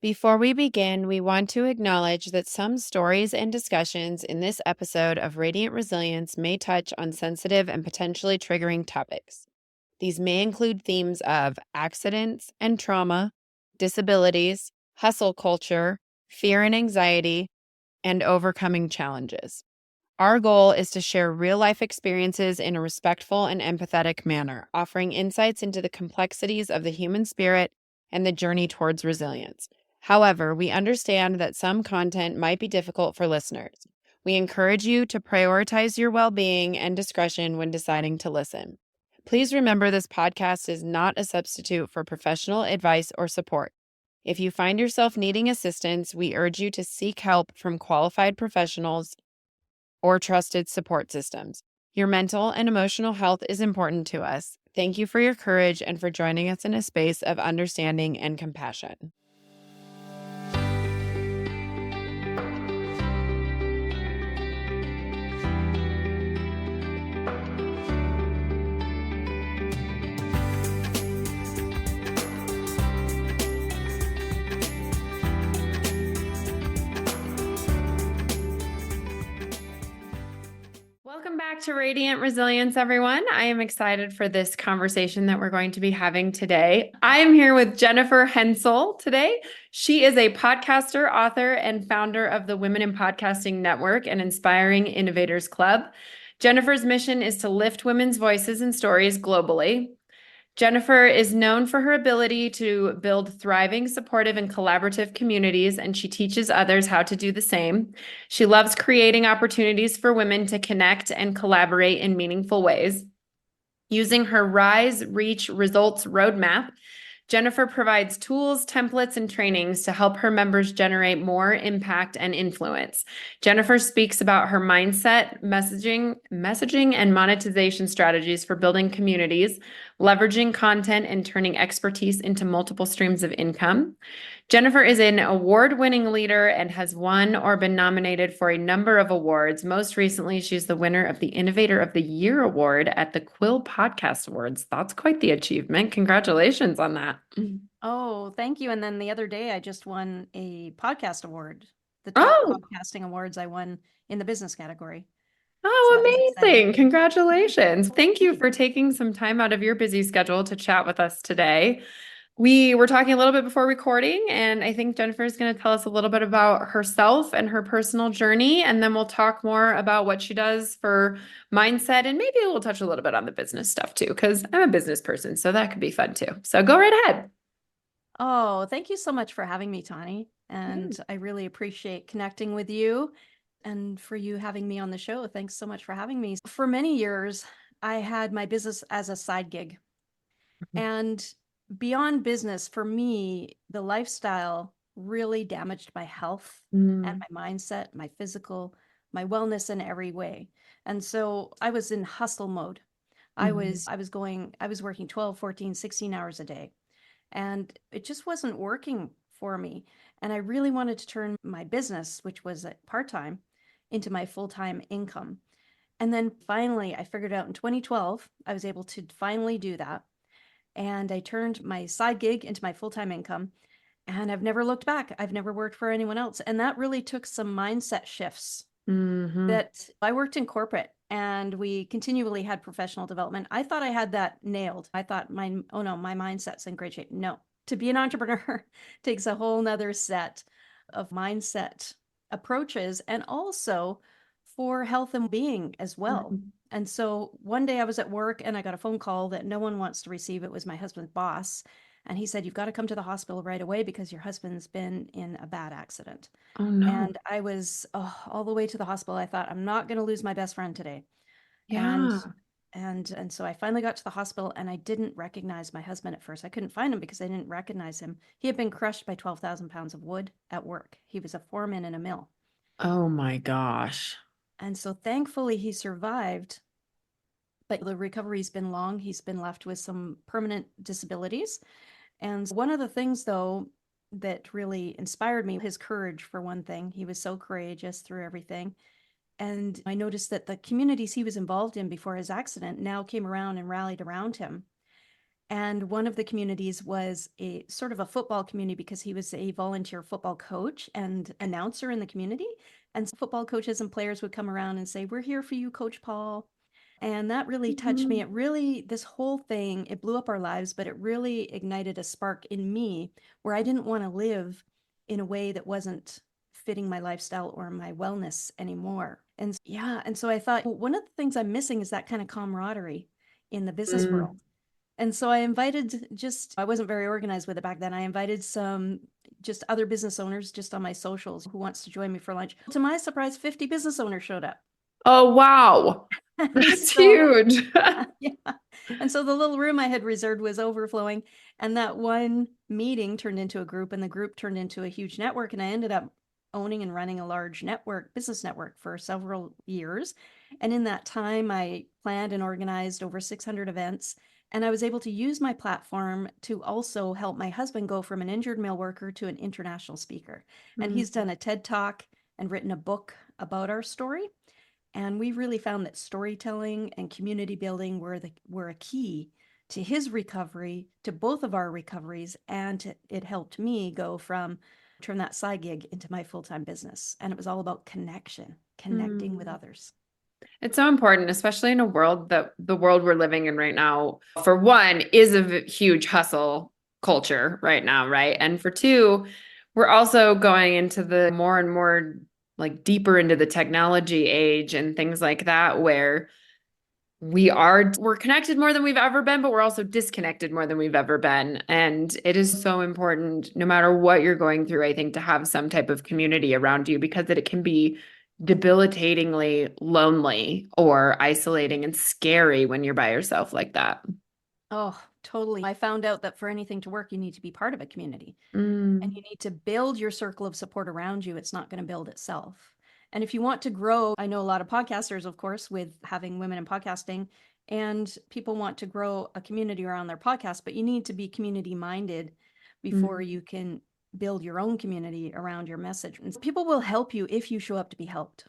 Before we begin, we want to acknowledge that some stories and discussions in this episode of Radiant Resilience may touch on sensitive and potentially triggering topics. These may include themes of accidents and trauma, disabilities, hustle culture, fear and anxiety, and overcoming challenges. Our goal is to share real life experiences in a respectful and empathetic manner, offering insights into the complexities of the human spirit and the journey towards resilience. However, we understand that some content might be difficult for listeners. We encourage you to prioritize your well being and discretion when deciding to listen. Please remember this podcast is not a substitute for professional advice or support. If you find yourself needing assistance, we urge you to seek help from qualified professionals or trusted support systems. Your mental and emotional health is important to us. Thank you for your courage and for joining us in a space of understanding and compassion. Welcome back to Radiant Resilience, everyone. I am excited for this conversation that we're going to be having today. I am here with Jennifer Henczel today. She is a podcaster, author, and founder of the Women in Podcasting Network and Inspiring Innovators Club. Jennifer's mission is to lift women's voices and stories globally. Jennifer is known for her ability to build thriving, supportive, and collaborative communities, and she teaches others how to do the same. She loves creating opportunities for women to connect and collaborate in meaningful ways. Using her Rise, Reach, Results roadmap, Jennifer provides tools, templates, and trainings to help her members generate more impact and influence. Jennifer speaks about her mindset, messaging, and monetization strategies for building communities, leveraging content, and turning expertise into multiple streams of income. Jennifer is an award-winning leader and has won or been nominated for a number of awards. Most recently, she's the winner of the Innovator of the Year Award at the Quill Podcast Awards. That's quite the achievement. Congratulations on that. Oh, thank you. And then the other day, I just won a podcast award, the top Oh, podcasting awards I won in the business category. So oh, that was exciting. amazing. Congratulations. Thank you for taking some time out of your busy schedule to chat with us today. We were talking a little bit before recording, and I think Jennifer is going to tell us a little bit about herself and her personal journey, and then we'll talk more about what she does for mindset, and maybe we'll touch a little bit on the business stuff too, because I'm a business person, so that could be fun too. So go right ahead. Oh, thank you so much for having me, Tani. And I really appreciate connecting with you and for you having me on the show. Thanks so much for having me. For many years, I had my business as a side gig. And beyond business, for me, the lifestyle really damaged my health and my mindset, my physical, my wellness in every way. And so I was in hustle mode. I was working 12, 14, 16 hours a day. And it just wasn't working for me. And I really wanted to turn my business, which was part-time, into my full-time income. And then finally, I figured out in 2012, I was able to finally do that. And I turned my side gig into my full-time income. And I've never looked back. I've never worked for anyone else. And that really took some mindset shifts that I worked in corporate and we continually had professional development. I thought I had that nailed. I thought oh no, my mindset's in great shape. No, to be an entrepreneur takes a whole nother set of mindset approaches and also for health and being as well. And so one day I was at work and I got a phone call that no one wants to receive. It was my husband's boss. And he said, "You've got to come to the hospital right away because your husband's been in a bad accident." Oh no. And I was all the way to the hospital. I thought, I'm not going to lose my best friend today. And Yeah. and so I finally got to the hospital and I didn't recognize my husband at first. I couldn't find him because I didn't recognize him. He had been crushed by 12,000 pounds of wood at work. He was a foreman in a mill. Oh my gosh. And so thankfully he survived, but the recovery's been long. He's been left with some permanent disabilities. And one of the things, though, that really inspired me, his courage, for one thing. He was so courageous through everything. And I noticed that the communities he was involved in before his accident now came around and rallied around him. And one of the communities was a sort of a football community because he was a volunteer football coach and announcer in the community. And football coaches and players would come around and say, "We're here for you, Coach Paul." And that really touched me. It really, this whole thing, it blew up our lives, but it really ignited a spark in me where I didn't want to live in a way that wasn't fitting my lifestyle or my wellness anymore. And yeah, and so I thought, well, one of the things I'm missing is that kind of camaraderie in the business world. And so I invited I wasn't very organized with it back then. I invited some just other business owners just on my socials who wants to join me for lunch. To my surprise, 50 business owners showed up. Oh, wow. That's huge. Yeah. And so the little room I had reserved was overflowing. And that one meeting turned into a group, and the group turned into a huge network. And I ended up owning and running a large business network for several years. And in that time, I planned and organized over 600 events. And I was able to use my platform to also help my husband go from an injured male worker to an international speaker. And he's done a TED Talk and written a book about our story. And we really found that storytelling and community building were a key to his recovery, to both of our recoveries, and it helped me go from turn that side gig into my full-time business. And it was all about connecting with others. It's so important, especially in a world that the world we're living in right now, for one, is a huge hustle culture right now, right? And for two, we're also going into the more and more like deeper into the technology age and things like that, where we're connected more than we've ever been, but we're also disconnected more than we've ever been. And it is so important, no matter what you're going through, I think, to have some type of community around you, because it can be debilitatingly lonely or isolating and scary when you're by yourself like that. Oh, totally. I found out that for anything to work, you need to be part of a community. And you need to build your circle of support around you. It's not going to build itself. And if you want to grow, I know a lot of podcasters, of course, with having women in podcasting, and people want to grow a community around their podcast, but you need to be community minded before you can build your own community around your message. And people will help you if you show up to be helped.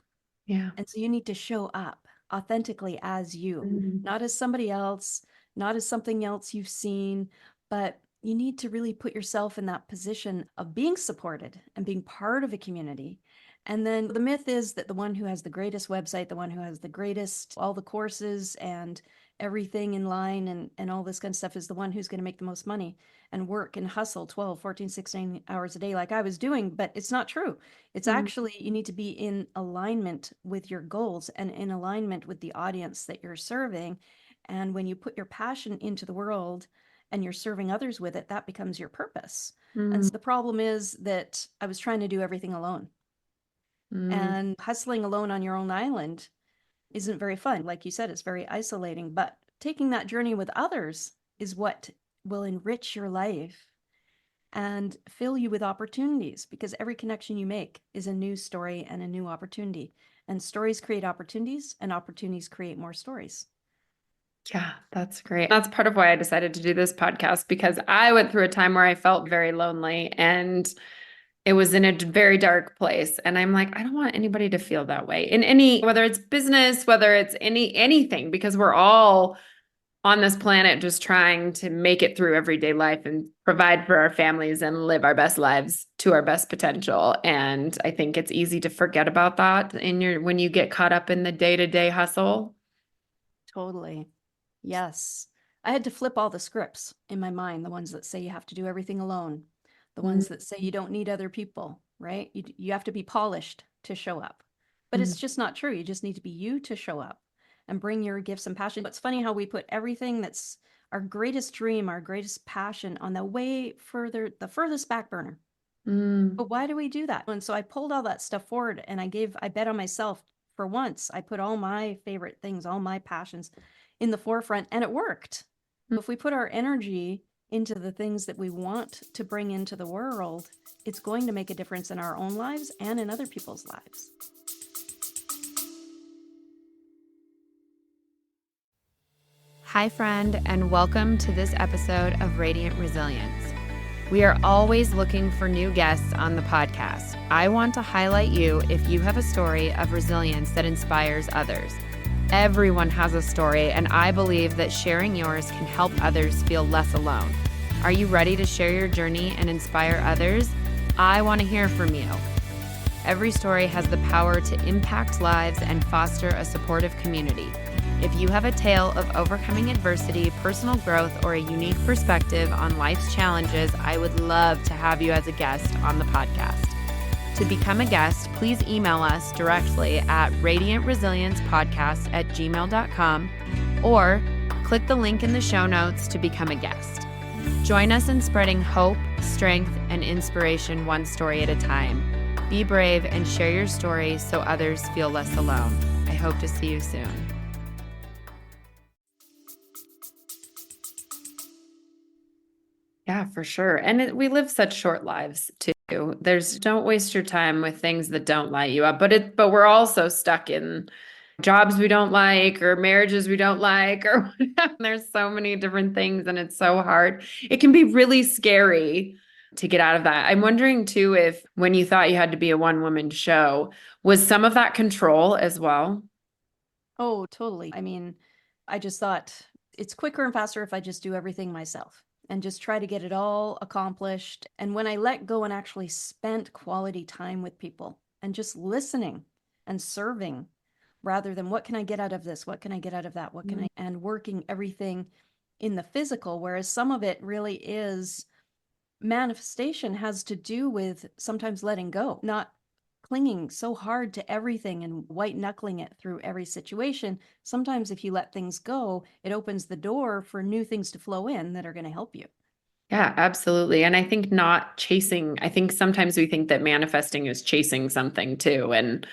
Yeah. And so you need to show up authentically as you, not as somebody else, not as something else you've seen, but you need to really put yourself in that position of being supported and being part of a community. And then the myth is that the one who has the greatest website, the one who has the greatest, all the courses and everything in line and all this kind of stuff is the one who's going to make the most money and work and hustle 12, 14, 16 hours a day like I was doing. But it's not true. It's actually, you need to be in alignment with your goals and in alignment with the audience that you're serving. And when you put your passion into the world and you're serving others with it, that becomes your purpose. And so the problem is that I was trying to do everything alone. And hustling alone on your own island isn't very fun. Like you said, it's very isolating, but taking that journey with others is what will enrich your life and fill you with opportunities, because every connection you make is a new story and a new opportunity. And stories create opportunities, and opportunities create more stories. Yeah, that's great. That's part of why I decided to do this podcast, because I went through a time where I felt very lonely and it was in a very dark place. And I'm like, I don't want anybody to feel that way in whether it's business, whether it's anything, because we're all on this planet just trying to make it through everyday life and provide for our families and live our best lives to our best potential. And I think it's easy to forget about that when you get caught up in the day-to-day hustle. Totally. Yes. I had to flip all the scripts in my mind, the ones that say you have to do everything alone, the ones that say you don't need other people, right? You have to be polished to show up. But it's just not true. You just need to be you to show up and bring your gifts and passion. It's funny how we put everything that's our greatest dream, our greatest passion on the furthest back burner. But why do we do that? And so I pulled all that stuff forward and I bet on myself. For once, I put all my favorite things, all my passions in the forefront, and it worked. If we put our energy into the things that we want to bring into the world, it's going to make a difference in our own lives and in other people's lives. Hi, friend, and welcome to this episode of Radiant Resilience. We are always looking for new guests on the podcast. I want to highlight you if you have a story of resilience that inspires others. Everyone has a story, and I believe that sharing yours can help others feel less alone. Are you ready to share your journey and inspire others? I want to hear from you. Every story has the power to impact lives and foster a supportive community. If you have a tale of overcoming adversity, personal growth, or a unique perspective on life's challenges, I would love to have you as a guest on the podcast. To become a guest, please email us directly at radiantresiliencepodcast@gmail.com or click the link in the show notes to become a guest. Join us in spreading hope, strength, and inspiration one story at a time. Be brave and share your story so others feel less alone. I hope to see you soon. Yeah, for sure. And we live such short lives too. Don't waste your time with things that don't light you up. But we're also stuck in jobs we don't like or marriages we don't like or whatever. There's so many different things and it's so hard. It can be really scary to get out of that. I'm wondering too if when you thought you had to be a one-woman show, was some of that control as well? Oh, totally. I mean, I just thought it's quicker and faster if I just do everything myself and just try to get it all accomplished. And when I let go and actually spent quality time with people and just listening and serving rather than what can I get out of this? What can I get out of that? What can I, and working everything in the physical, whereas some of it really is manifestation has to do with sometimes letting go, not clinging so hard to everything and white knuckling it through every situation. Sometimes if you let things go, it opens the door for new things to flow in that are going to help you. Yeah, absolutely. And I think not chasing, I think sometimes we think that manifesting is chasing something too. And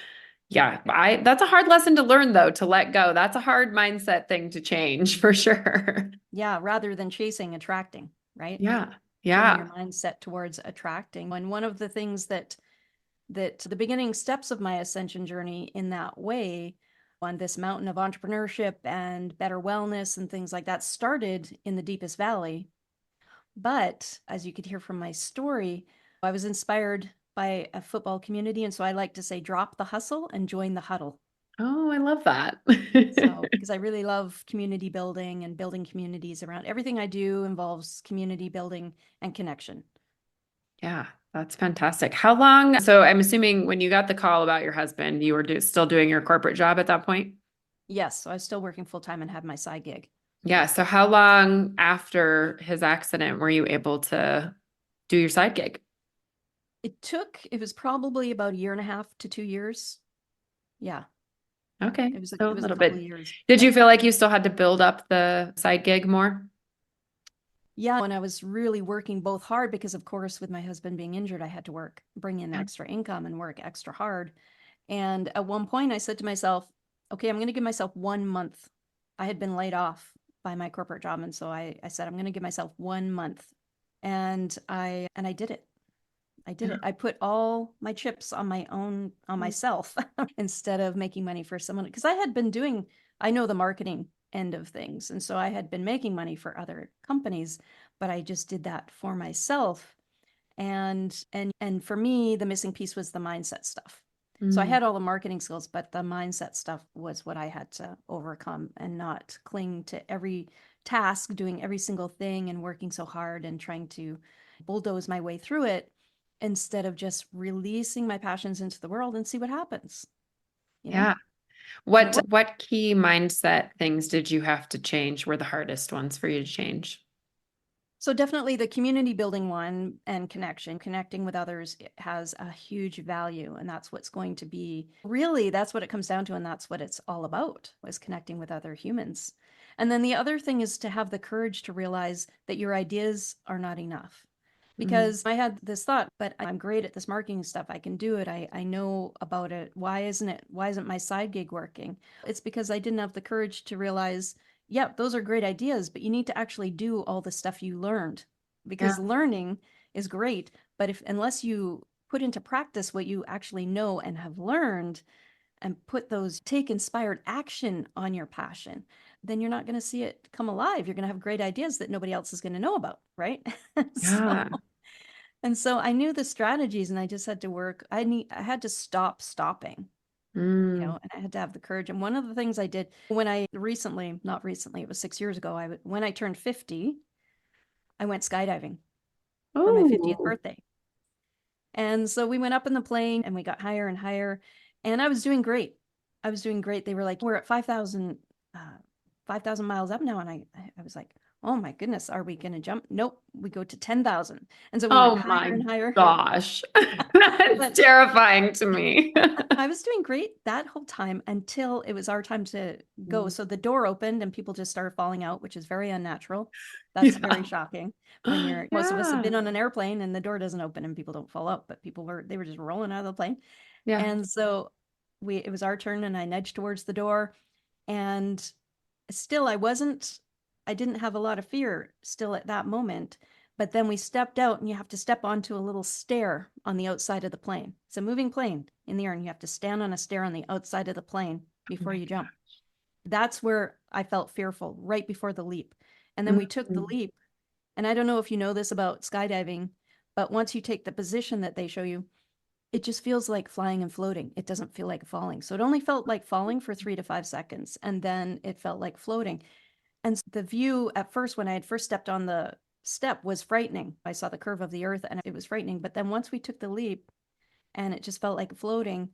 yeah, that's a hard lesson to learn though, to let go. That's a hard mindset thing to change for sure. Yeah, rather than chasing, attracting, right? Yeah. Turning your Yeah. mindset towards attracting. And one of the things that the beginning steps of my ascension journey in that way on this mountain of entrepreneurship and better wellness and things like that started in the deepest valley. But as you could hear from my story, I was inspired by a football community. And so I like to say, drop the hustle and join the huddle. Oh, I love that. So, because I really love community building and building communities around everything I do involves community building and connection. Yeah, that's fantastic. How long? So I'm assuming when you got the call about your husband, you were still doing your corporate job at that point? Yes. So I was still working full time and had my side gig. Yeah. So how long after his accident were you able to do your side gig? It was probably about a year and a half to 2 years. Yeah. Yeah. Okay. So a It was a little couple of bit. years. Did you feel like you still had to build up the side gig more? Yeah. When I was really working both hard, because of course, with my husband being injured, I had to bring in Yeah. extra income and work extra hard. And at one point I said to myself, okay, I'm going to give myself 1 month. I had been laid off by my corporate job. And so I said, I'm going to give myself 1 month. And I did it. I did Yeah. it. I put all my chips on myself instead of making money for someone. Because I know the marketing end of things. And so I had been making money for other companies, but I just did that for myself. And for me, the missing piece was the mindset stuff. So I Mm. had all the marketing skills, but the mindset stuff was what I had to overcome and not cling to every task, doing every single thing and working so hard and trying to bulldoze my way through it instead of just releasing my passions into the world and see what happens, you know? Yeah. And it worked. What key mindset things did you have to change were the hardest ones for you to change? So definitely the community building one and connecting with others has a huge value. And that's what's going to be really, that's what it comes down to. And that's what it's all about, is connecting with other humans. And then the other thing is to have the courage to realize that your ideas are not enough. Mm. Because I had this thought, but I'm great at this marketing stuff. I can do it. I know about it. Why isn't my side gig working? It's because I didn't have the courage to realize, yeah, those are great ideas, but you need to actually do all the stuff you learned, Yeah. because learning is great, but if unless you put into practice what you actually know and have learned and take inspired action on your passion, then you're not going to see it come alive. You're going to have great ideas that nobody else is going to know about, right? So, Yeah. and so I knew the strategies and I just had to work. I had to stop stopping. Mm. and I had to have the courage. And one of the things I did when I recently, not recently, it was 6 years ago, when I turned 50, I went skydiving for my 50th Oh, birthday. And so we went up in the plane and we got higher and higher. And I was doing great. I was doing great. They were like, we're at 5,000 miles up now. And I was like, oh my goodness, are we going to jump? Nope. We go to 10,000. And so we went oh higher my and higher. gosh. That's But terrifying to me. I was doing great that whole time until it was our time to go. So the door opened and people just started falling out, which is very unnatural. That's very Yeah. shocking when most of us have Yeah. been on an airplane and the door doesn't open and people don't fall out, but they were just rolling out of the plane. Yeah. And so it was our turn and I nudged towards the door and still I didn't have a lot of fear still at that moment. But then we stepped out and you have to step onto a little stair on the outside of the plane. It's a moving plane in the air and you have to stand on a stair on the outside of the plane Oh before my you jump. God. That's where I felt fearful right before the leap. And then we took the Mhm. leap. And I don't know if you know this about skydiving, but once you take the position that they show you, it just feels like flying and floating. It doesn't feel like falling. So it only felt like falling for 3 to 5 seconds. And then it felt like floating. And the view at first, when I had first stepped on the step, was frightening. I saw the curve of the earth and it was frightening. But then once we took the leap and it just felt like floating,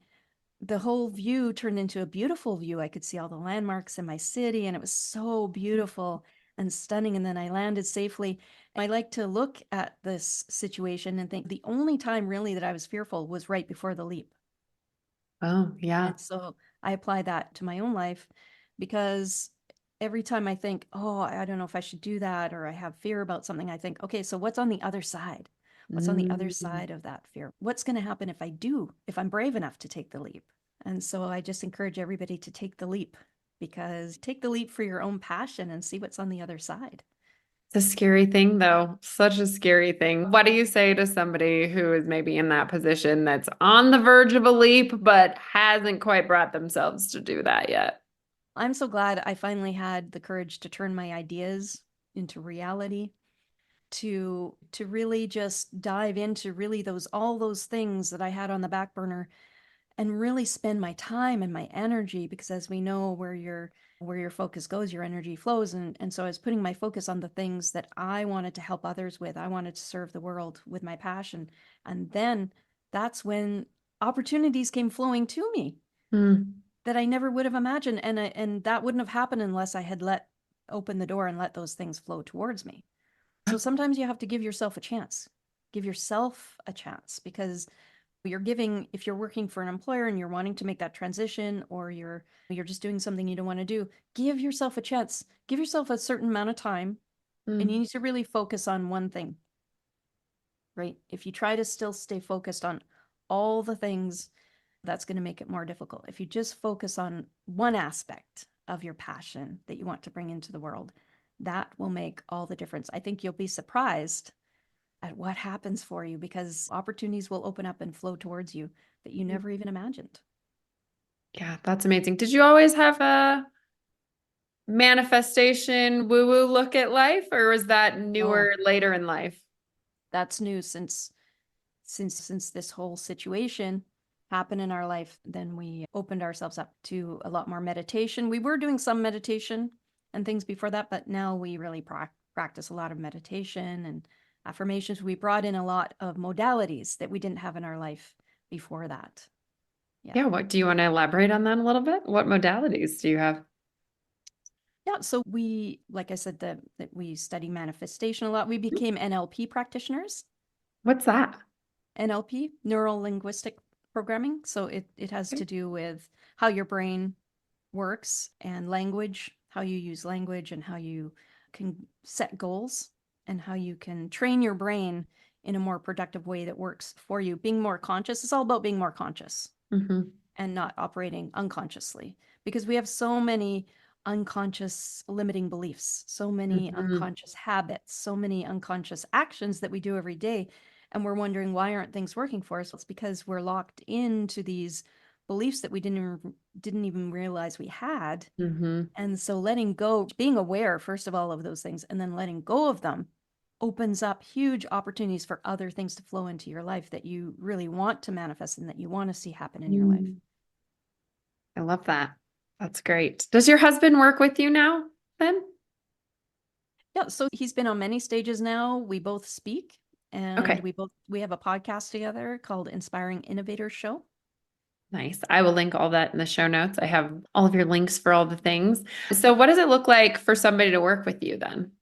the whole view turned into a beautiful view. I could see all the landmarks in my city and it was so beautiful and stunning. And then I landed safely. I like to look at this situation and think the only time really that I was fearful was right before the leap. Oh, And yeah. so I apply that to my own life because every time I think, oh, I don't know if I should do that, or I have fear about something, I think, okay, so what's on the other side? What's on the other Mm. side of that fear? What's going to happen if I do, if I'm brave enough to take the leap? And so I just encourage everybody to take the leap because take the leap for your own passion and see what's on the other side. It's a scary thing, though. Such a scary thing. What do you say to somebody who is maybe in that position that's on the verge of a leap, but hasn't quite brought themselves to do that yet? I'm so glad I finally had the courage to turn my ideas into reality to really just dive into really those all those things that I had on the back burner and really spend my time and my energy because as we know where your focus goes your energy flows and so I was putting my focus on the things that I wanted to help others with. I wanted to serve the world with my passion. And then that's when opportunities came flowing to me Mm. that I never would have imagined and that wouldn't have happened unless I had let open the door and let those things flow towards me. So sometimes you have to give yourself a chance. Give yourself a chance because if you're working for an employer and you're wanting to make that transition or you're just doing something you don't want to do, give yourself a chance. Give yourself a certain amount of time and you Mm. need to really focus on one thing, right? If you try to still stay focused on all the things, that's going to make it more difficult. If you just focus on one aspect of your passion that you want to bring into the world, that will make all the difference. I think you'll be surprised at what happens for you because opportunities will open up and flow towards you that you never even imagined. Yeah, that's amazing. Did you always have a manifestation woo-woo look at life, or was that Oh, newer later in life? that's new since this whole situation happened in our life. Then we opened ourselves up to a lot more meditation. We were doing some meditation and things before that, but now we really practice a lot of meditation and affirmations. We brought in a lot of modalities that we didn't have in our life before that. Yeah. Yeah, what do you want to elaborate on that a little bit? What modalities do you have? Yeah, so like I said, that we study manifestation a lot. We became NLP practitioners. What's that? NLP, neuro linguistic programming. So it has Okay. to do with how your brain works and language, how you use language, and how you can set goals and how you can train your brain in a more productive way that works for you. Being more conscious, it's all about being more conscious Hmm. and not operating unconsciously because we have so many unconscious limiting beliefs, so many Hmm. unconscious habits, so many unconscious actions that we do every day. And we're wondering why aren't things working for us? It's because we're locked into these beliefs that we didn't even realize we had. Hmm. And so letting go, being aware, first of all, of those things, and then letting go of them opens up huge opportunities for other things to flow into your life that you really want to manifest and that you want to see happen in your life. I love that. That's great. Does your husband work with you now then? Yeah, so he's been on many stages now. We both speak and Okay, we have a podcast together called Inspiring Innovators Show. nice. I will link all that in the show notes. I have all of your links for all the things. So what does it look like for somebody to work with you then?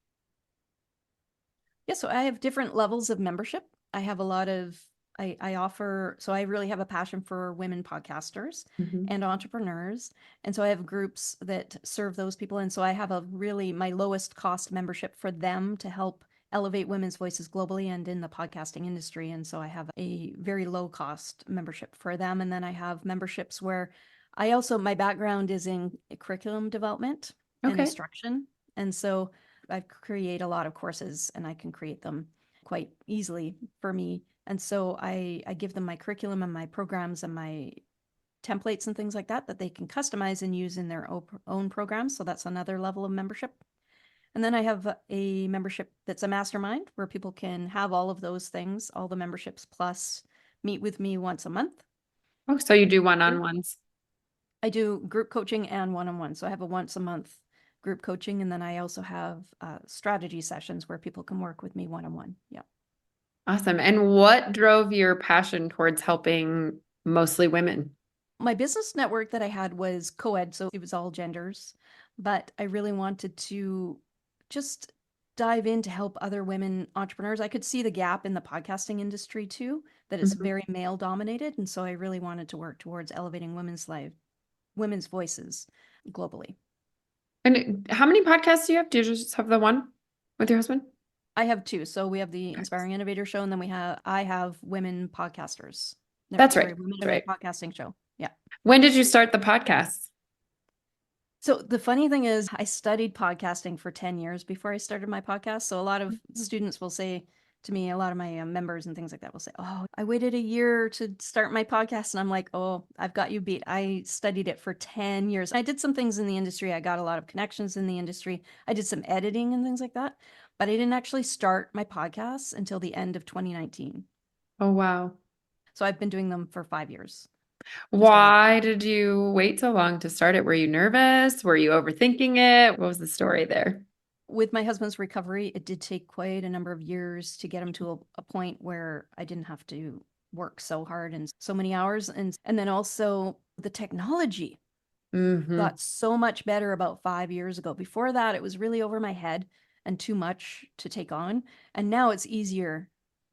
Yeah, so I have different levels of membership. I have a lot of I offer, so I really have a passion for women podcasters Mhm. and entrepreneurs. And so I have groups that serve those people. And so I have a really my lowest cost membership for them to help elevate women's voices globally and in the podcasting industry. And so I have a very low cost membership for them. And then I have memberships where I also, my background is in curriculum development and Okay. instruction. And so I create a lot of courses and I can create them quite easily for me. And so I give them my curriculum and my programs and my templates and things like that that they can customize and use in their own programs. So that's another level of membership. And then I have a membership that's a mastermind where people can have all of those things, all the memberships plus meet with me once a month. Oh, so you do one-on-ones. I do group coaching and one-on-one. So I have a once a month group coaching, and then I also have strategy sessions where people can work with me one-on-one. Yeah. Awesome. And what drove your passion towards helping mostly women? My business network that I had was co-ed, so it was all genders, but I really wanted to just dive in to help other women entrepreneurs. I could see the gap in the podcasting industry too, that it's Mhm. very male dominated, and so I really wanted to work towards elevating women's voices globally. And how many podcasts do you have? Do you just have the one with your husband? I have two. So we have the Okay. Inspiring Innovator Show, and then I have Women Podcasters. No, That's sorry, right. Women That's in right. Podcasting Show. Yeah. When did you start the podcast? So the funny thing is, I studied podcasting for 10 years before I started my podcast. So a lot of students will say to me, a lot of my members and things like that will say, "Oh, I waited a year to start my podcast." And I'm like, "Oh, I've got you beat. I studied it for 10 years. I did some things in the industry. I got a lot of connections in the industry. I did some editing and things like that. But I didn't actually start my podcasts until the end of 2019. Oh, wow. So I've been doing them for 5 years, just over. Why did you wait so long to start it? Were you nervous? Were you overthinking it? What was the story there? With my husband's recovery, it did take quite a number of years to get him to a point where I didn't have to work so hard and so many hours. And then also the technology Hmm. got so much better about 5 years ago. Before that, it was really over my head and too much to take on. And now it's easier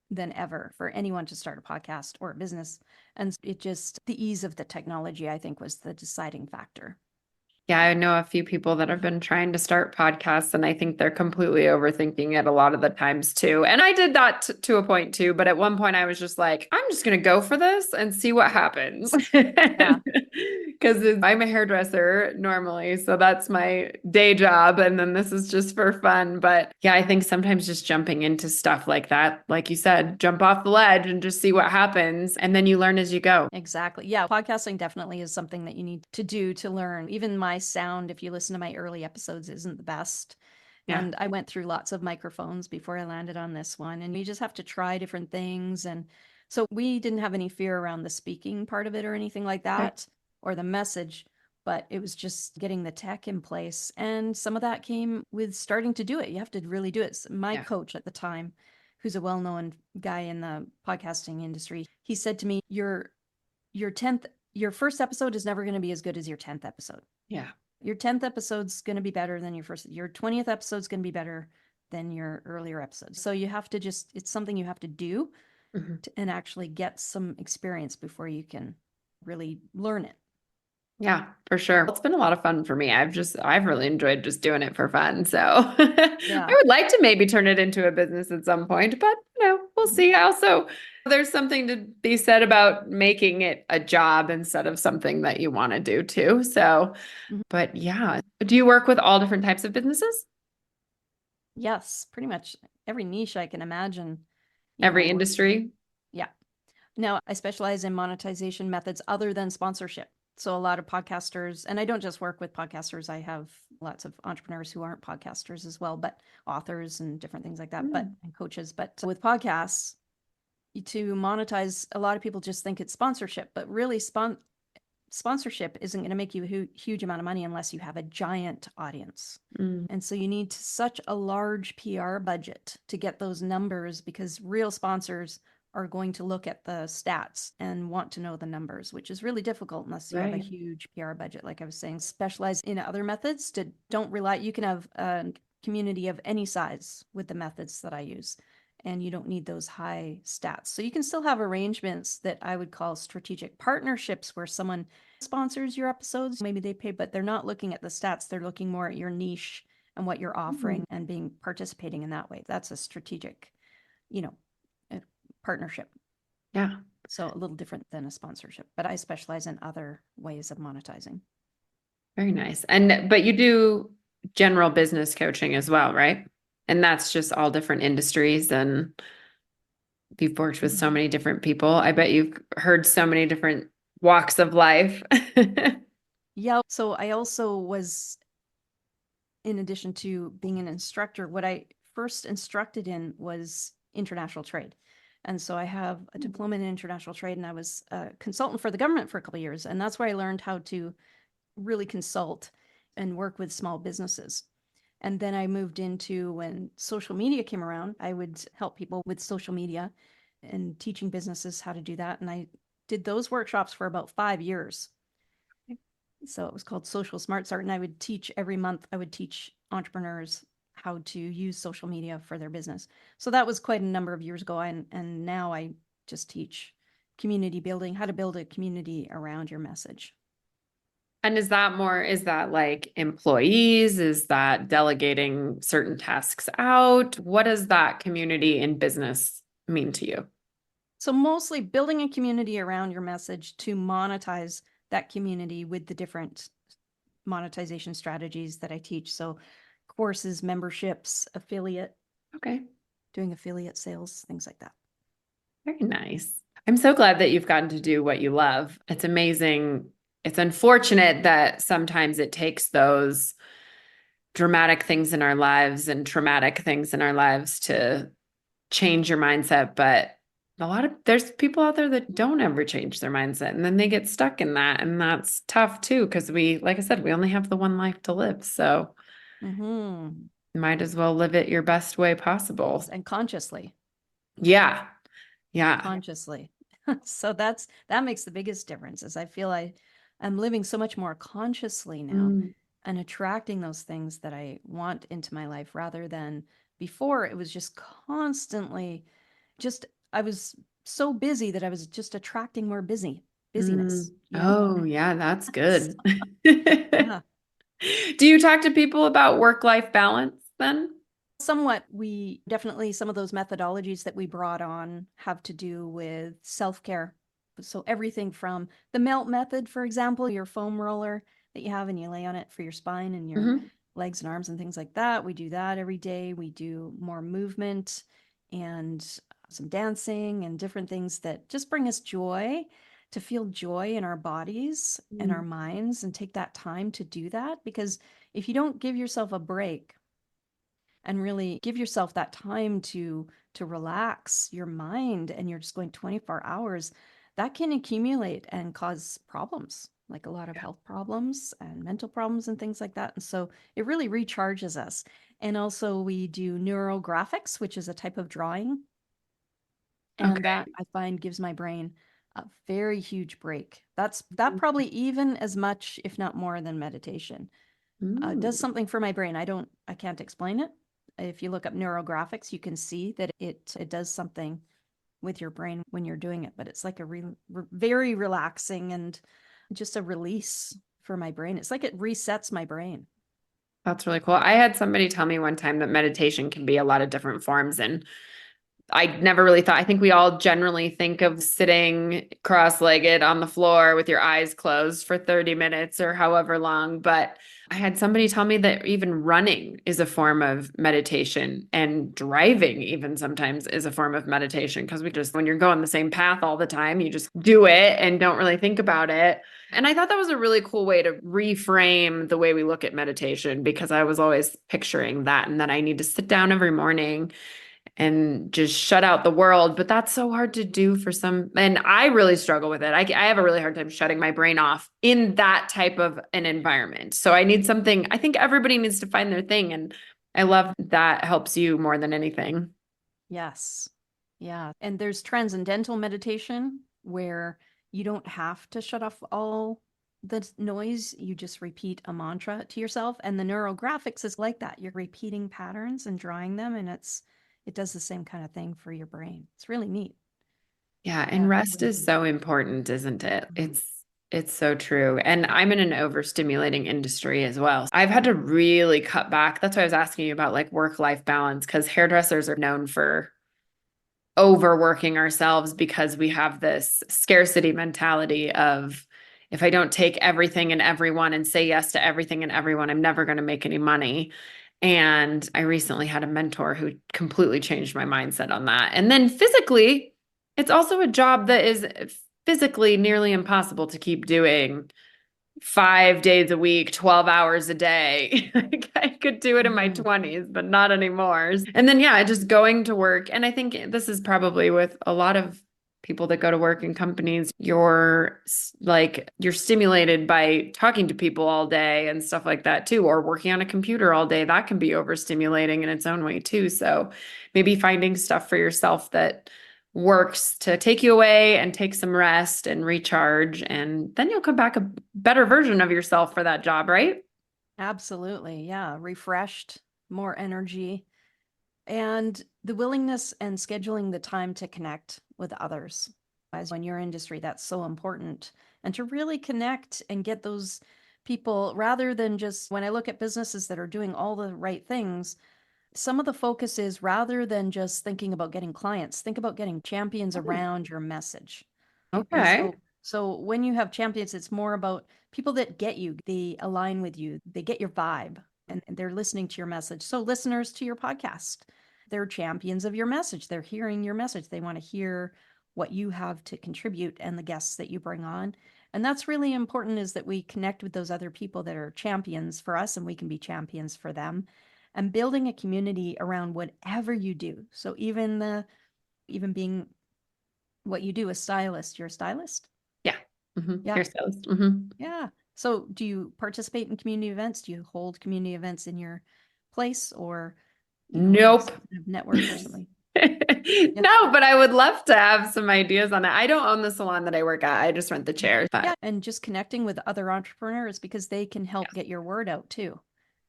than ever for anyone to start a podcast or a business. And it just, the ease of the technology, I think, was the deciding factor. Yeah, I know a few people that have been trying to start podcasts, and I think they're completely overthinking it a lot of the times too. And I did that to a point too, but at one point I was just like, I'm just going to go for this and see what happens. Yeah. Because I'm a hairdresser normally, so that's my day job. And then this is just for fun. But yeah, I think sometimes just jumping into stuff like that, like you said, jump off the ledge and just see what happens. And then you learn as you go. Exactly. Yeah, podcasting definitely is something that you need to do to learn. Even my sound, if you listen to my early episodes, isn't the best. Yeah. And I went through lots of microphones before I landed on this one. And you just have to try different things. And so we didn't have any fear around the speaking part of it or anything like Okay. that or the message, but it was just getting the tech in place. And some of that came with starting to do it. You have to really do it. My Yeah. coach at the time, who's a well-known guy in the podcasting industry, he said to me, your 10th your first episode is never going to be as good as your 10th episode. Yeah. Your 10th episode's going to be better than your 20th episode's going to be better than your earlier episodes. So you have to just, it's something you have to do Mhm. and actually get some experience before you can really learn it. Yeah, for sure. It's been a lot of fun for me. I've really enjoyed just doing it for fun. So I Yeah. would like to maybe turn it into a business at some point, but we'll Mhm. see. Also, there's something to be said about making it a job instead of something that you want to do too. So, Mhm. but yeah. Do you work with all different types of businesses? Yes, pretty much every niche I can imagine, Every I work. industry? Yeah. Now, I specialize in monetization methods other than sponsorship. So a lot of podcasters, and I don't just work with podcasters, I have lots of entrepreneurs who aren't podcasters as well, but authors and different things like that, but Mm. and coaches. But with podcasts, to monetize, a lot of people just think it's sponsorship, but really sponsorship isn't going to make you a huge amount of money unless you have a giant audience. Mm, And so you need such a large PR budget to get those numbers, because real sponsors are going to look at the stats and want to know the numbers, which is really difficult unless you have a right. huge PR budget. Like I was saying, specialize in other methods to don't rely. You can have a community of any size with the methods that I use, and you don't need those high stats. So you can still have arrangements that I would call strategic partnerships, where someone sponsors your episodes. Maybe they pay, but they're not looking at the stats. They're looking more at your niche and what you're offering and being participating in that way. That's a strategic, you know, partnership. Yeah. So a little different than a sponsorship, but I specialize in other ways of monetizing. Very nice. But you do general business coaching as well, right? And that's just all different industries, and you've worked with so many different people. I bet you've heard so many different walks of life. Yeah. So I also was, in addition to being an instructor, what I first instructed in was international trade. And so I have a diploma in international trade, and I was a consultant for the government for a couple of years. And that's where I learned how to really consult and work with small businesses. And then I moved into, when social media came around, I would help people with social media and teaching businesses how to do that. And I did those workshops for about 5 years. So it was called Social Smart Start. And I would teach every month, I would teach entrepreneurs how to use social media for their business. So that was quite a number of years ago. And now I just teach community building, how to build a community around your message. And is that like employees? Is that delegating certain tasks out? What does that community in business mean to you? So mostly building a community around your message to monetize that community with the different monetization strategies that I teach. So courses, memberships, affiliate, Okay. doing affiliate sales, things like that. Very nice. I'm so glad that you've gotten to do what you love. It's amazing. It's unfortunate that sometimes it takes those dramatic things in our lives and traumatic things in our lives to change your mindset. But there's people out there that don't ever change their mindset, and then they get stuck in that. And that's tough too, because like I said, we only have the one life to live. So Mm-hmm. might as well live it your best way possible. And consciously, Yeah. Yeah. consciously. So that makes the biggest difference, is I feel I'm living so much more consciously now Mm, and attracting those things that I want into my life, rather than before. It was just constantly just, I was so busy that I was just attracting more busyness, you know? Oh, yeah, that's So, good. yeah. Do you talk to people about work-life balance then? Somewhat, we definitely, some of those methodologies that we brought on have to do with self-care. So everything from the melt method, for example, your foam roller that you have and you lay on it for your spine and your Mhm. legs and arms and things like that. We do that every day. We do more movement and some dancing and different things that just bring us joy, to feel joy in our bodies and our Mm, minds, and take that time to do that. Because if you don't give yourself a break and really give yourself that time to relax your mind, and you're just going 24 hours, that can accumulate and cause problems, like a lot of health problems and mental problems and things like that. And so it really recharges us. And also we do neurographics, which is a type of drawing, and okay. that I find gives my brain a very huge break. That probably even as much, if not more, than meditation. Does Mm, something for my brain. I can't explain it. If you look up neurographics, you can see that it does something with your brain when you're doing it. But it's like a very relaxing and just a release for my brain. It's like it resets my brain. that's really cool. I had somebody tell me one time that meditation can be a lot of different forms, and I never really thought, I think we all generally think of sitting cross-legged on the floor with your eyes closed for 30 minutes or however long. But I had somebody tell me that even running is a form of meditation, and driving even sometimes is a form of meditation, because when you're going the same path all the time, you just do it and don't really think about it. And I thought that was a really cool way to reframe the way we look at meditation, because I was always picturing that, and that I need to sit down every morning and just shut out the world. But that's so hard to do for some. And I really struggle with it. I have a really hard time shutting my brain off in that type of an environment. So I need something, I think everybody needs to find their thing. And I love that helps you more than anything. Yes. Yeah. And there's transcendental meditation where you don't have to shut off all the noise. You just repeat a mantra to yourself. And the neurographics is like that. You're repeating patterns and drawing them, and it does the same kind of thing for your brain. It's really neat. Yeah, and Yeah. rest is so important, isn't it? Mhm. It's so true. And I'm in an overstimulating industry as well. I've had to really cut back. That's why I was asking you about like work-life balance, because hairdressers are known for overworking ourselves because we have this scarcity mentality of if I don't take everything and everyone and say yes to everything and everyone, I'm never going to make any money. And I recently had a mentor who completely changed my mindset on that. And then physically, it's also a job that is physically nearly impossible to keep doing 5 days a week, 12 hours a day. Like, I could do it in my Mhm. 20s, but not anymore. And then, yeah, just going to work. And I think this is probably with a lot of people that go to work in companies, you're stimulated by talking to people all day and stuff like that too, or working on a computer all day. That can be overstimulating in its own way too. So maybe finding stuff for yourself that works to take you away and take some rest and recharge. And then you'll come back a better version of yourself for that job, right? Absolutely. Yeah. Refreshed, more energy, and the willingness and scheduling the time to connect with others. As in your industry, that's so important. And to really connect and get those people rather than just when I look at businesses that are doing all the right things, some of the focus is rather than just thinking about getting clients, think about getting champions Oh, around your message. And okay. so when you have champions, it's more about people that get you, they align with you, they get your vibe, and they're listening to your message. So listeners to your podcast, they're champions of your message. They're hearing your message. They want to hear what you have to contribute and the guests that you bring on. And that's really important is that we connect with those other people that are champions for us and we can be champions for them and building a community around whatever you do. So even being what you do, a stylist, you're a stylist? Yeah. Yeah. Hairstylist. Yeah. So do you participate in community events? Do you hold community events in your place or, have Nope. some kind of network or something? Yeah. No, but I would love to have some ideas on it. I don't own the salon that I work at. I just rent the chairs, Yeah. but And just connecting with other entrepreneurs because they can help get your word out too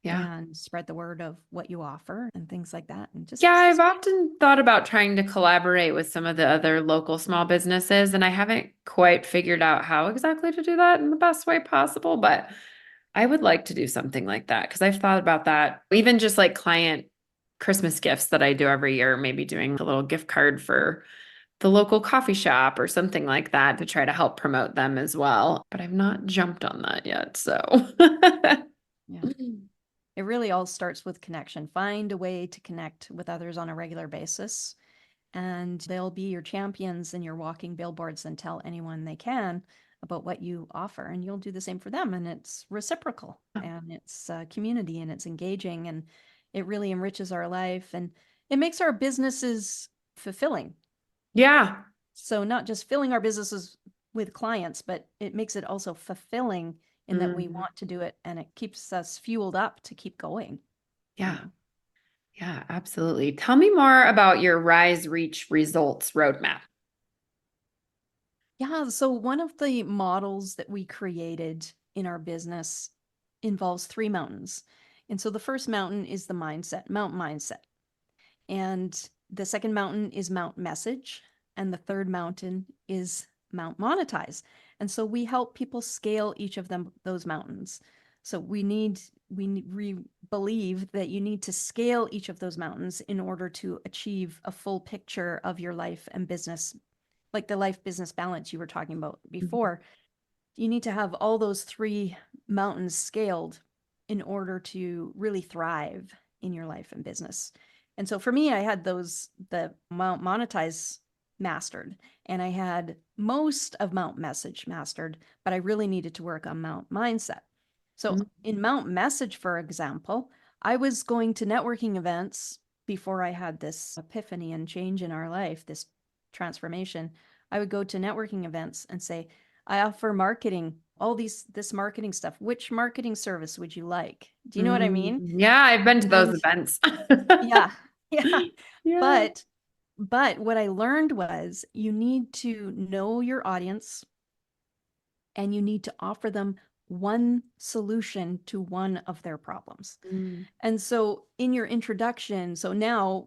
yeah. and spread the word of what you offer and things like that. And Yeah, just, I've often thought about trying to collaborate with some of the other local small businesses, and I haven't quite figured out how exactly to do that in the best way possible, but I would like to do something like that because I've thought about that. Even just like client Christmas gifts that I do every year, maybe doing a little gift card for the local coffee shop or something like that to try to help promote them as well. But I've not jumped on that yet, so. yeah. It really all starts with connection. Find a way to connect with others on a regular basis, and they'll be your champions and your walking billboards and tell anyone they can about what you offer, and you'll do the same for them. And it's reciprocal, and it's community, and it's engaging, and it really enriches our life, and it makes our businesses fulfilling. Yeah. So not just filling our businesses with clients, but it makes it also fulfilling in that we Mhm. want to do it and it keeps us fueled up to keep going, you Yeah. know. Yeah, absolutely. Tell me more about your Rise Reach Results roadmap. Yeah, so one of the models that we created in our business involves three mountains. And so the first mountain is the mindset, Mount Mindset. And the second mountain is Mount Message. And the third mountain is Mount Monetize. And so we help people scale each of them, those mountains. So we believe that you need to scale each of those mountains in order to achieve a full picture of your life and business, like the life business balance you were talking about Mhm. before. You need to have all those three mountains scaled in order to really thrive in your life and business. And so for me, I had the Mount Monetize mastered, and I had most of Mount Message mastered, but I really needed to work on Mount Mindset. So Mhm. in Mount Message, for example, I was going to networking events before I had this epiphany and change in our life, this transformation, I would go to networking events and say, I offer marketing, this marketing stuff. Which marketing service would you like? Do you know what I mean? Yeah, I've been to those And events. yeah, yeah. Yeah. But what I learned was you need to know your audience and you need to offer them one solution to one of their problems. Mm. And so in your introduction, so now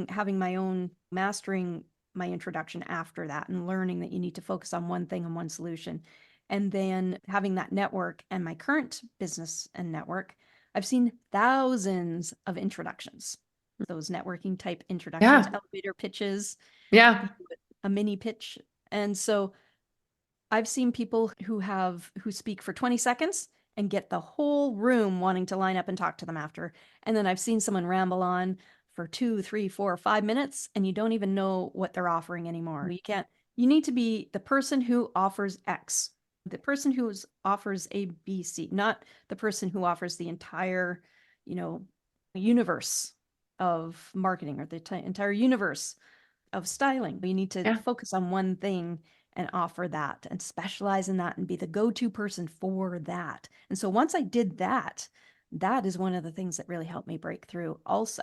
having my own mastering my introduction after that and learning that you need to focus on one thing and one solution. And then having that network and my current business and network, I've seen thousands of introductions, those networking type introductions, Yeah. elevator pitches, Yeah. a mini pitch. And so I've seen people who speak for 20 seconds and get the whole room wanting to line up and talk to them after. And then I've seen someone ramble on for 2, 3, 4, 5 minutes and you don't even know what they're offering anymore. You need to be the person who offers X, the person who offers A, B, C, not the person who offers the entire, you know, universe of marketing or the entire universe of styling. You need to Yeah. focus on one thing and offer that and specialize in that and be the go-to person for that. And so once I did that, that is one of the things that really helped me break through also.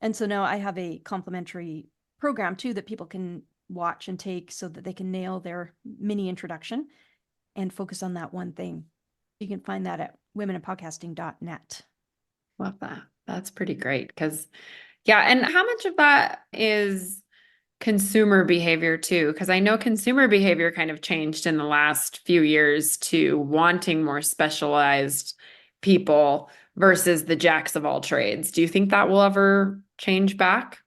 And so now I have a complimentary program too that people can watch and take so that they can nail their mini introduction and focus on that one thing. You can find that at womeninpodcasting.net. Love that. That's pretty great because, yeah. And how much of that is consumer behavior too? Because I know consumer behavior kind of changed in the last few years to wanting more specialized people versus the jacks of all trades. Do you think that will ever change back?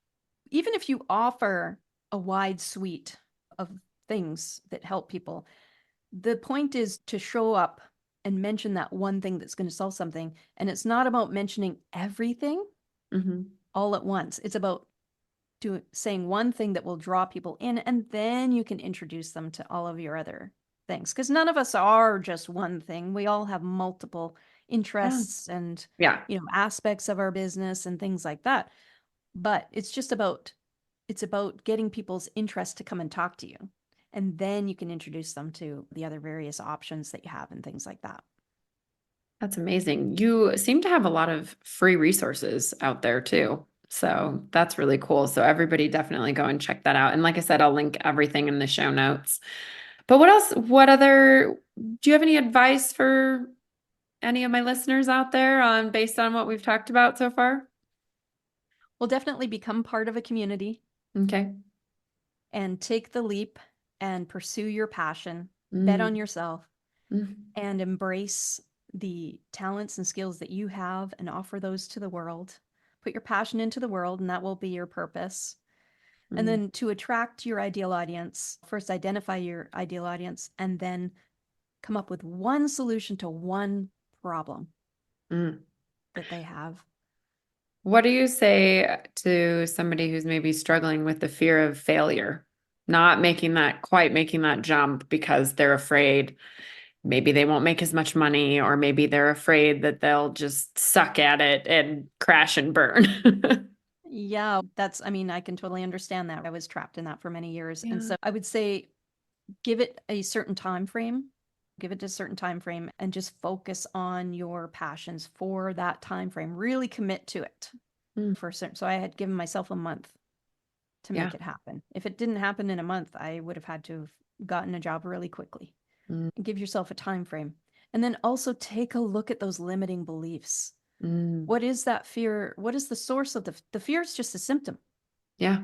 Even if you offer a wide suite of things that help people, the point is to show up and mention that one thing that's going to solve something. And it's not about mentioning everything Hmm. all at once. It's about saying one thing that will draw people in, and then you can introduce them to all of your other things. Because none of us are just one thing. We all have multiple Yeah. interests and Yeah. aspects of our business and things like that. But it's about getting people's interest to come and talk to you. And then you can introduce them to the other various options that you have and things like that. That's amazing. You seem to have a lot of free resources out there too. So that's really cool. So everybody definitely go and check that out. And like I said, I'll link everything in the show notes. But what else? Do you have any advice for any of my listeners out there on based on what we've talked about so far? We'll definitely become part of a community Okay. and take the leap and pursue your passion, bet Mm, on yourself, mm, and embrace the talents and skills that you have and offer those to the world. Put your passion into the world, and that will be your purpose. And mm, then to attract your ideal audience, first identify your ideal audience and then come up with one solution to one problem mm. that they have. What do you say to somebody who's maybe struggling with the fear of failure, not quite making that jump because they're afraid maybe they won't make as much money, or maybe they're afraid that they'll just suck at it and crash and burn? Yeah, I mean, I can totally understand that. I was trapped in that for many years. And Yeah. so I would say give it a certain time frame, give it a certain time frame and just focus on your passions for that time frame. Really commit to it Mm, for certain. So I had given myself a month to yeah. make it happen. If it didn't happen in a month, I would have had to have gotten a job really quickly. Mm, Give yourself a time frame. And then also take a look at those limiting beliefs. mm, What is that fear? What is the source of the fear is just a symptom. yeah.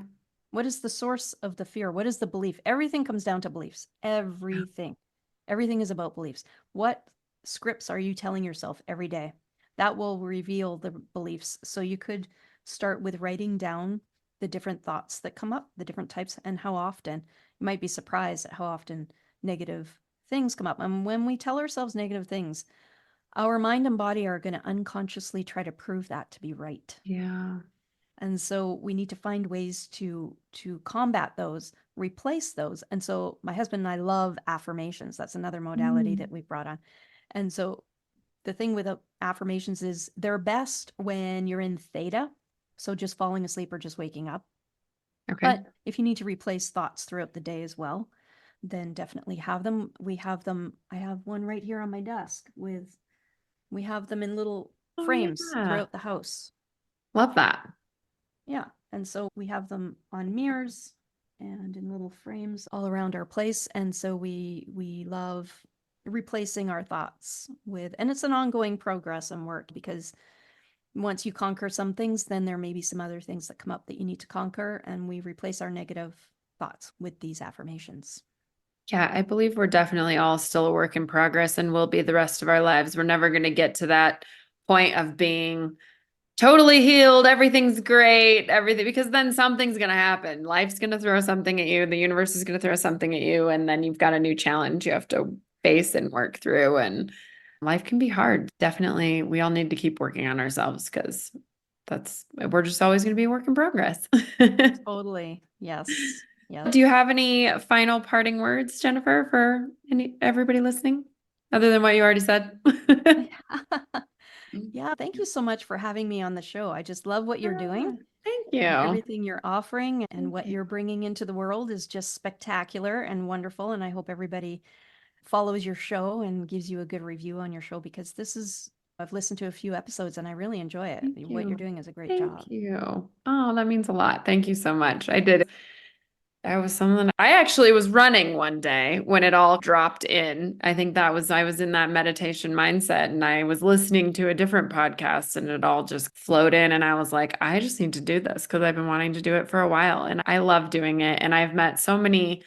What is the source of the fear? What is the belief? Everything comes down to beliefs. Everything. Everything is about beliefs. What scripts are you telling yourself every day? That will reveal the beliefs. So you could start with writing down the different thoughts that come up, the different types, and how often. You might be surprised at how often negative things come up. And when we tell ourselves negative things, our mind and body are going to unconsciously try to prove that to be right. Yeah. And so we need to find ways to combat those, replace those. And so my husband and I love affirmations. That's another modality that Mm, we brought on. And so the thing with affirmations is they're best when you're in theta. So just falling asleep or just waking up. Okay. But if you need to replace thoughts throughout the day as well, then definitely have them. We have them. I have one right here on my desk we have them in little Oh, frames yeah. throughout the house. Love that. Yeah. And so we have them on mirrors and in little frames all around our place. And so we love replacing our thoughts with, and it's an ongoing progress and work, because once you conquer some things, then there may be some other things that come up that you need to conquer. And we replace our negative thoughts with these affirmations. Yeah, I believe we're definitely all still a work in progress and will be the rest of our lives. We're never going to get to that point of being totally healed. Everything's great, everything, because then something's going to happen. Life's going to throw something at you. The universe is going to throw something at you. And then you've got a new challenge you have to face and work through. And life can be hard. Definitely. We all need to keep working on ourselves because we're just always going to be a work in progress. Totally. Yes. Yes. Do you have any final parting words, Jennifer, for everybody listening, other than what you already said? Yeah. Thank you so much for having me on the show. I just love what you're doing. Thank you. Everything you're offering and Thank what you. you're bringing into the world is just spectacular and wonderful. And I hope everybody follows your show and gives you a good review on your show, because I've listened to a few episodes and I really enjoy it. Thank What you're you. doing is a great job. Thank you. Oh, that means a lot. Thank you so much. I did. That was something I actually was running one day when it all dropped in. I think I was in that meditation mindset and I was listening to a different podcast and it all just flowed in. And I was like, I just need to do this because I've been wanting to do it for a while and I love doing it. And I've met so many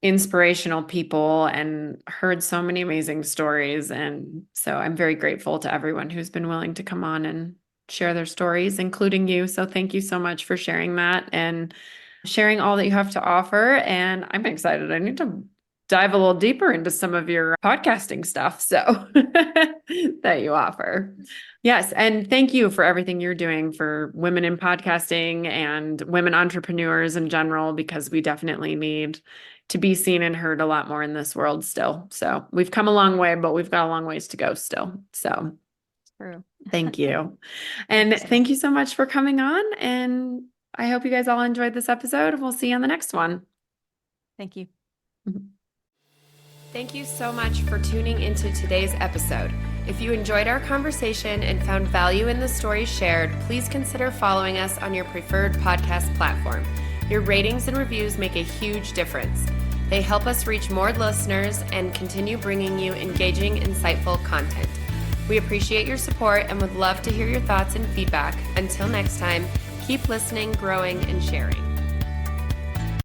inspirational people and heard so many amazing stories. And so I'm very grateful to everyone who's been willing to come on and share their stories, including you. So thank you so much for sharing that and sharing all that you have to offer. And I'm excited. I need to dive a little deeper into some of your podcasting stuff. So that you offer. Yes. And thank you for everything you're doing for women in podcasting and women entrepreneurs in general, because we definitely need to be seen and heard a lot more in this world still. So we've come a long way, but we've got a long ways to go still. So True. thank you. And thank you so much for coming on. And I hope you guys all enjoyed this episode. We'll see you on the next one. Thank you. Thank you so much for tuning into today's episode. If you enjoyed our conversation and found value in the stories shared, please consider following us on your preferred podcast platform. Your ratings and reviews make a huge difference. They help us reach more listeners and continue bringing you engaging, insightful content. We appreciate your support and would love to hear your thoughts and feedback. Until next time, keep listening, growing, and sharing.